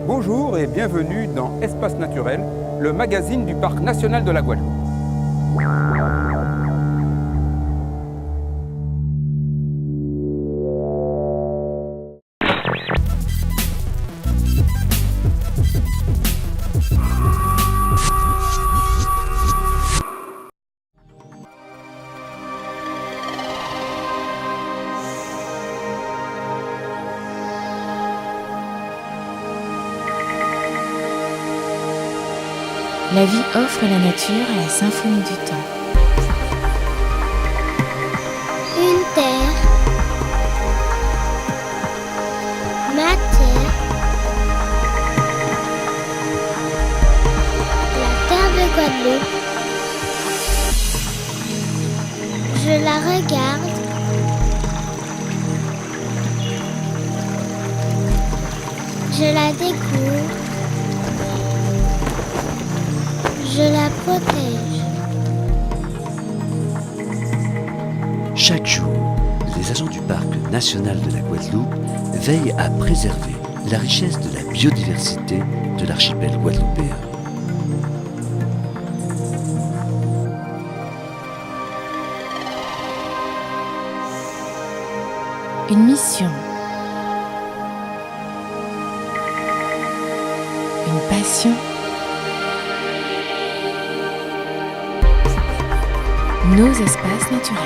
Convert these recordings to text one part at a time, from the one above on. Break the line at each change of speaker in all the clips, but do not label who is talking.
Bonjour et bienvenue dans Espace Naturel, le magazine du Parc national de la Guadeloupe.
La vie offre la nature à la symphonie du temps.
Une terre, matière, la terre de Guadeloupe. Je la regarde, je la découvre, je la protège.
Chaque jour, les agents du Parc national de la Guadeloupe veillent à préserver la richesse de la biodiversité de l'archipel guadeloupéen.
Une mission. Une passion. Nos espaces naturels.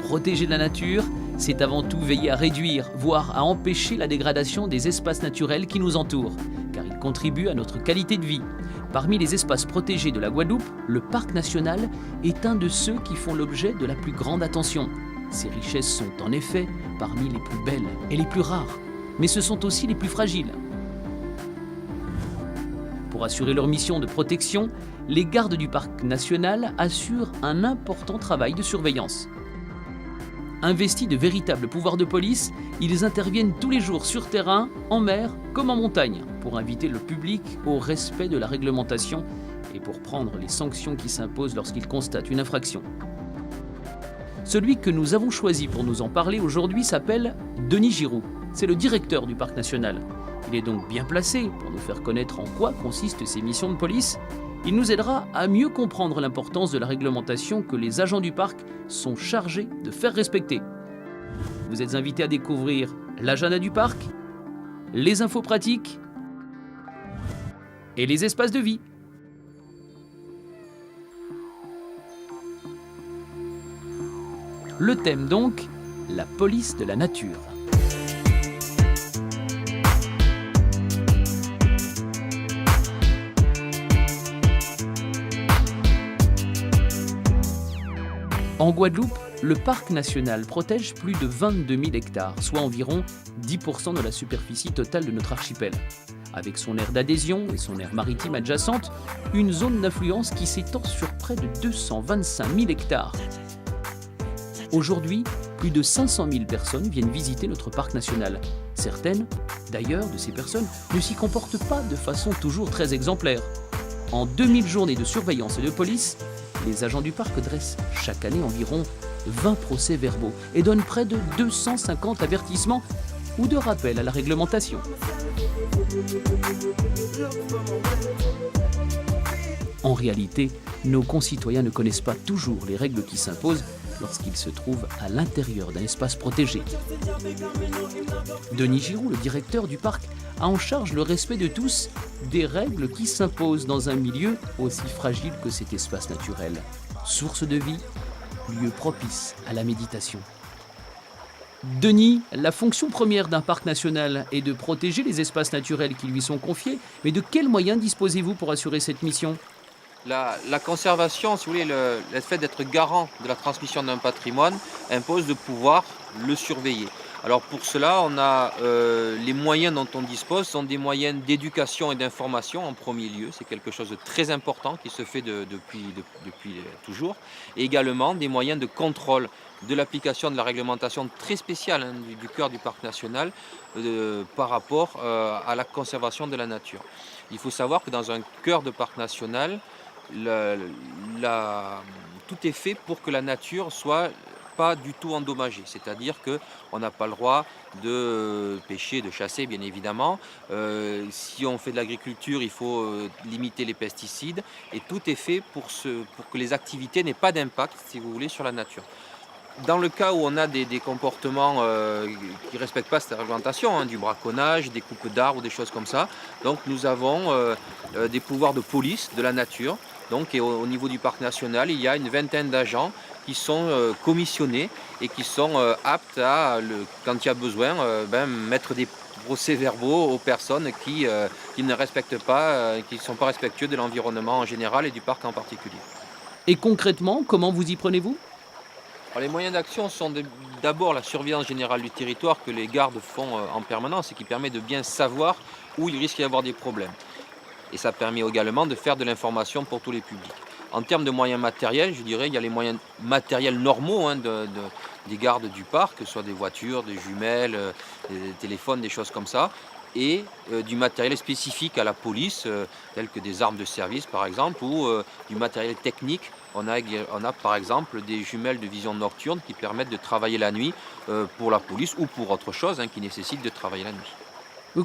Protéger la nature, c'est avant tout veiller à réduire, voire à empêcher la dégradation des espaces naturels qui nous entourent, car ils contribuent à notre qualité de vie. Parmi les espaces protégés de la Guadeloupe, le parc national est un de ceux qui font l'objet de la plus grande attention. Ces richesses sont en effet parmi les plus belles et les plus rares, mais ce sont aussi les plus fragiles. Pour assurer leur mission de protection, les gardes du parc national assurent un important travail de surveillance. Investis de véritables pouvoirs de police, ils interviennent tous les jours sur terrain, en mer comme en montagne, pour inviter le public au respect de la réglementation et pour prendre les sanctions qui s'imposent lorsqu'ils constatent une infraction. Celui que nous avons choisi pour nous en parler aujourd'hui s'appelle Denis Giroux. C'est le directeur du parc national. Il est donc bien placé pour nous faire connaître en quoi consistent ces missions de police. Il nous aidera à mieux comprendre l'importance de la réglementation que les agents du parc sont chargés de faire respecter. Vous êtes invités à découvrir l'agenda du parc, les infos pratiques et les espaces de vie. Le thème donc, la police de la nature. En Guadeloupe, le parc national protège plus de 22 000 hectares, soit environ 10% de la superficie totale de notre archipel. Avec son aire d'adhésion et son aire maritime adjacente, une zone d'influence qui s'étend sur près de 225 000 hectares. Aujourd'hui, plus de 500 000 personnes viennent visiter notre parc national. Certaines, d'ailleurs, de ces personnes ne s'y comportent pas de façon toujours très exemplaire. En 2000 journées de surveillance et de police, les agents du parc dressent chaque année environ 20 procès-verbaux et donnent près de 250 avertissements ou de rappels à la réglementation. En réalité, nos concitoyens ne connaissent pas toujours les règles qui s'imposent lorsqu'ils se trouvent à l'intérieur d'un espace protégé. Denis Giroux, le directeur du parc, a en charge le respect de tous des règles qui s'imposent dans un milieu aussi fragile que cet espace naturel. Source de vie, lieu propice à la méditation. Denis, la fonction première d'un parc national est de protéger les espaces naturels qui lui sont confiés, mais de quels moyens disposez-vous pour assurer cette mission ?
La conservation, si vous voulez, le fait d'être garant de la transmission d'un patrimoine impose de pouvoir le surveiller. Alors pour cela, on a les moyens dont on dispose sont des moyens d'éducation et d'information en premier lieu. C'est quelque chose de très important qui se fait depuis toujours. Et également des moyens de contrôle de l'application de la réglementation très spéciale du cœur du parc national par rapport à la conservation de la nature. Il faut savoir que dans un cœur de parc national, tout est fait pour que la nature soit pas du tout endommagée. C'est-à-dire qu'on n'a pas le droit de pêcher, de chasser, bien évidemment. Si on fait de l'agriculture, il faut limiter les pesticides. Et tout est fait pour que les activités n'aient pas d'impact, si vous voulez, sur la nature. Dans le cas où on a des comportements qui ne respectent pas cette réglementation, du braconnage, des coupes d'arbres, des choses comme ça, donc nous avons des pouvoirs de police de la nature. Donc, et au niveau du parc national, il y a une vingtaine d'agents qui sont commissionnés et qui sont aptes à, quand il y a besoin, mettre des procès-verbaux aux personnes qui ne respectent pas, qui ne sont pas respectueux de l'environnement en général et du parc en particulier.
Et concrètement, comment vous y prenez-vous ?
Alors, les moyens d'action sont d'abord la surveillance générale du territoire que les gardes font en permanence et qui permet de bien savoir où il risque d'y avoir des problèmes. Et ça permet également de faire de l'information pour tous les publics. En termes de moyens matériels, je dirais, il y a les moyens matériels normaux des gardes du parc, que ce soit des voitures, des jumelles, des téléphones, des choses comme ça, et du matériel spécifique à la police, tel que des armes de service par exemple, ou du matériel technique. On a par exemple des jumelles de vision nocturne qui permettent de travailler la nuit pour la police ou pour autre chose qui nécessite de travailler la nuit.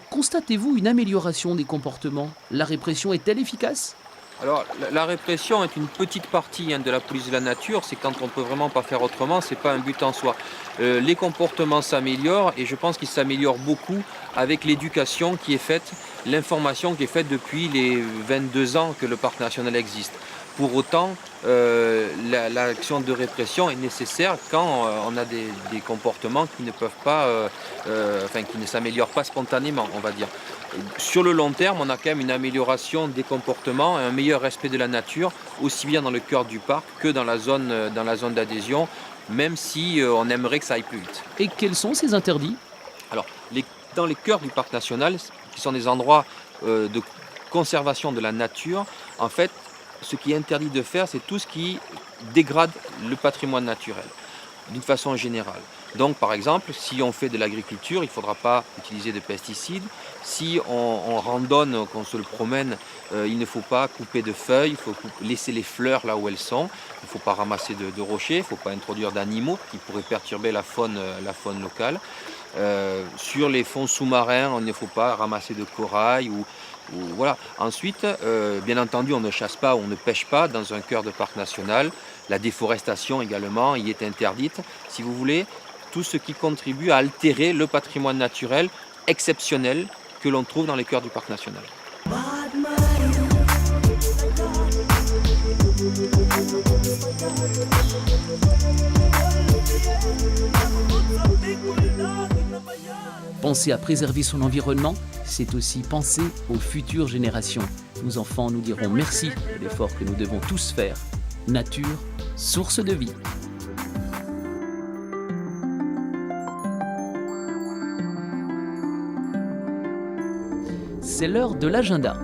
Constatez-vous une amélioration des comportements ? La répression est-elle efficace ?
Alors, la répression est une petite partie de la police de la nature. C'est quand on ne peut vraiment pas faire autrement, ce n'est pas un but en soi. Les comportements s'améliorent et je pense qu'ils s'améliorent beaucoup avec l'éducation qui est faite, l'information qui est faite depuis les 22 ans que le parc national existe. Pour autant, l'action de répression est nécessaire quand on a des comportements qui ne peuvent pas, qui ne s'améliorent pas spontanément, on va dire. Sur le long terme, on a quand même une amélioration des comportements et un meilleur respect de la nature, aussi bien dans le cœur du parc que dans la zone d'adhésion, même si on aimerait que ça aille plus vite.
Et quels sont ces interdits ?
Alors, dans les cœurs du parc national, qui sont des endroits de conservation de la nature, en fait, ce qui est interdit de faire, c'est tout ce qui dégrade le patrimoine naturel, d'une façon générale. Donc, par exemple, si on fait de l'agriculture, il ne faudra pas utiliser de pesticides. Si on randonne, qu'on se le promène, il ne faut pas couper de feuilles, il faut laisser les fleurs là où elles sont. Il ne faut pas ramasser de rochers, il ne faut pas introduire d'animaux qui pourraient perturber la faune locale. Sur les fonds sous-marins, il ne faut pas ramasser de corail voilà. Ensuite, bien entendu, on ne chasse pas, on ne pêche pas dans un cœur de parc national. La déforestation également y est interdite. Si vous voulez, tout ce qui contribue à altérer le patrimoine naturel exceptionnel que l'on trouve dans les cœurs du parc national.
Penser à préserver son environnement, c'est aussi penser aux futures générations. Nos enfants nous diront merci de l'effort que nous devons tous faire. Nature, source de vie. C'est l'heure de l'agenda.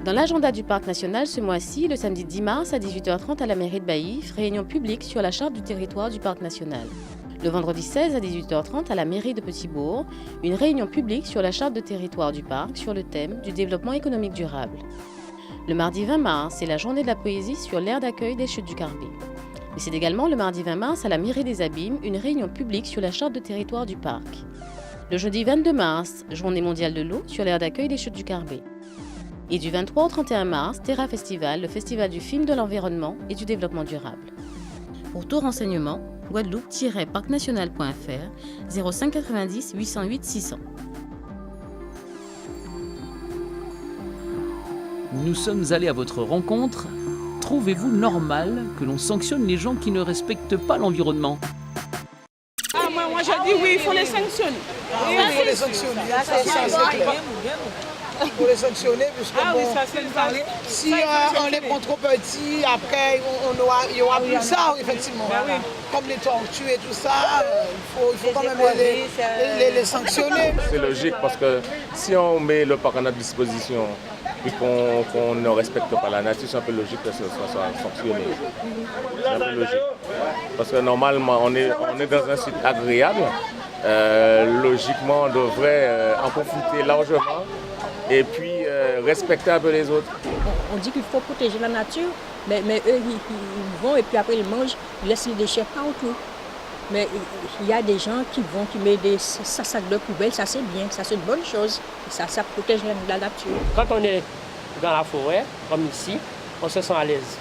Dans l'agenda du Parc national ce mois-ci, le samedi 10 mars à 18h30 à la mairie de Baillif, réunion publique sur la charte du territoire du Parc national. Le vendredi 16 à 18h30 à la mairie de Petit-Bourg, une réunion publique sur la charte de territoire du parc sur le thème du développement économique durable. Le mardi 20 mars, c'est la journée de la poésie sur l'aire d'accueil des Chutes du Carbet. Mais c'est également le mardi 20 mars à la mairie des Abîmes, une réunion publique sur la charte de territoire du parc. Le jeudi 22 mars, journée mondiale de l'eau sur l'aire d'accueil des Chutes du Carbet. Et du 23 au 31 mars, Terra Festival, le festival du film, de l'environnement et du développement durable. Pour tout renseignement, guadeloupe-parcnational.fr 05 90 808 600.
Nous sommes allés à votre rencontre. Trouvez-vous normal que l'on sanctionne les gens qui ne respectent pas l'environnement ?
Moi je dis oui, il faut les sanctionner.
Il faut les sanctionner.
pour les sanctionner, puisque
oui, ça c'est une parler.
Si on les prend trop petits, après il y aura plus ça, effectivement.
Oui.
Comme les tortues et tout ça, il faut quand même les sanctionner.
C'est logique parce que si on met le parc à notre disposition et qu'on ne respecte pas la nature, c'est un peu logique que ce soit sanctionné. C'est un peu logique. Parce que normalement, on est dans un site agréable. Logiquement, on devrait en profiter largement et puis respecter un peu les autres.
On dit qu'il faut protéger la nature, mais eux, ils vont et puis après ils mangent, ils laissent les déchets partout. Mais il y a des gens qui mettent des sacs de poubelle, ça c'est bien, ça c'est une bonne chose. Ça protège la nature.
Quand on est dans la forêt, comme ici, on se sent à l'aise.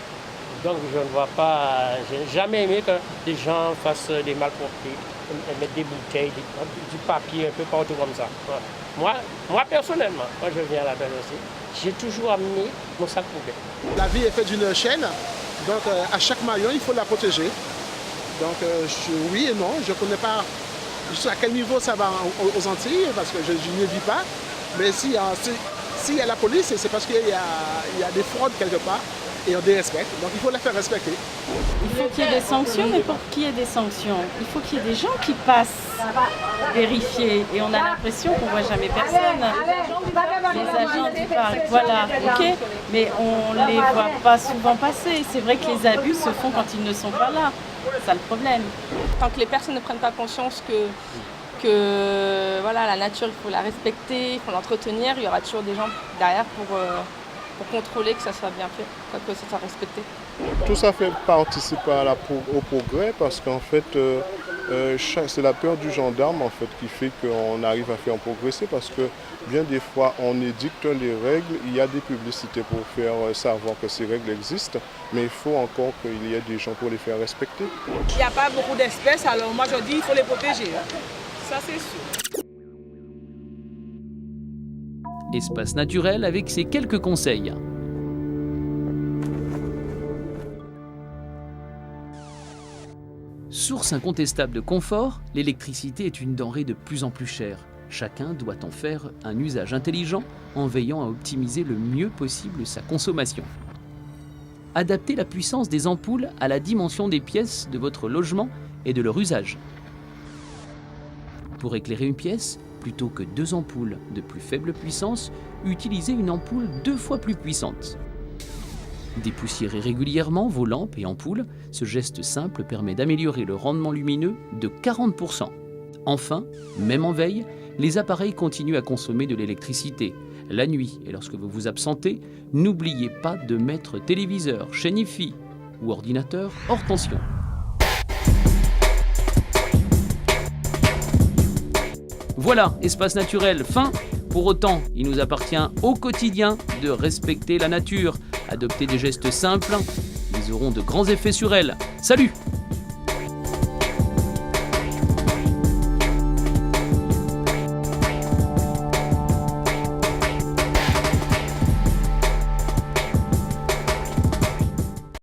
Donc je ne vois pas, j'ai jamais aimé que les gens fassent des malpropretés, mettre des bouteilles, du papier un peu partout comme ça. Moi personnellement, quand je viens à la belle aussi, j'ai toujours amené mon sac poubelle.
La vie est faite d'une chaîne, donc à chaque maillon, il faut la protéger. Donc oui et non, je ne connais pas jusqu'à quel niveau ça va aux Antilles, parce que je n'y vis pas. Mais s'il y a la police, c'est parce qu'il y a des fraudes quelque part et on dérespecte. Donc il faut les faire respecter.
Il faut qu'il y ait des sanctions, mais pour qu'il y ait des sanctions, il faut qu'il y ait des gens qui passent vérifier. Et on a l'impression qu'on ne voit jamais personne. Les agents du parc, voilà, ok, mais on ne les voit pas souvent passer. C'est vrai que les abus se font quand ils ne sont pas là. C'est ça le problème.
Tant que les personnes ne prennent pas conscience que voilà, la nature, il faut la respecter, il faut l'entretenir, il y aura toujours des gens derrière pour contrôler que ça soit bien fait, que ça soit respecté.
Tout ça fait participer au progrès parce qu'en fait, c'est la peur du gendarme en fait, qui fait qu'on arrive à faire progresser parce que bien des fois on édicte les règles, il y a des publicités pour faire savoir que ces règles existent, mais il faut encore qu'il y ait des gens pour les faire respecter.
Il n'y a pas beaucoup d'espèces, alors moi je dis qu'il faut les protéger. Ça c'est sûr.
Espace naturel avec ses quelques conseils. Source incontestable de confort, l'électricité est une denrée de plus en plus chère. Chacun doit en faire un usage intelligent en veillant à optimiser le mieux possible sa consommation. Adaptez la puissance des ampoules à la dimension des pièces de votre logement et de leur usage. Pour éclairer une pièce, plutôt que 2 ampoules de plus faible puissance, utilisez une ampoule 2 fois plus puissante. Dépoussiérez régulièrement vos lampes et ampoules. Ce geste simple permet d'améliorer le rendement lumineux de 40%. Enfin, même en veille, les appareils continuent à consommer de l'électricité. La nuit et lorsque vous vous absentez, n'oubliez pas de mettre téléviseur, chaîne IFI ou ordinateur hors tension. Voilà, espace naturel, fin. Pour autant, il nous appartient au quotidien de respecter la nature. Adopter des gestes simples, ils auront de grands effets sur elle. Salut!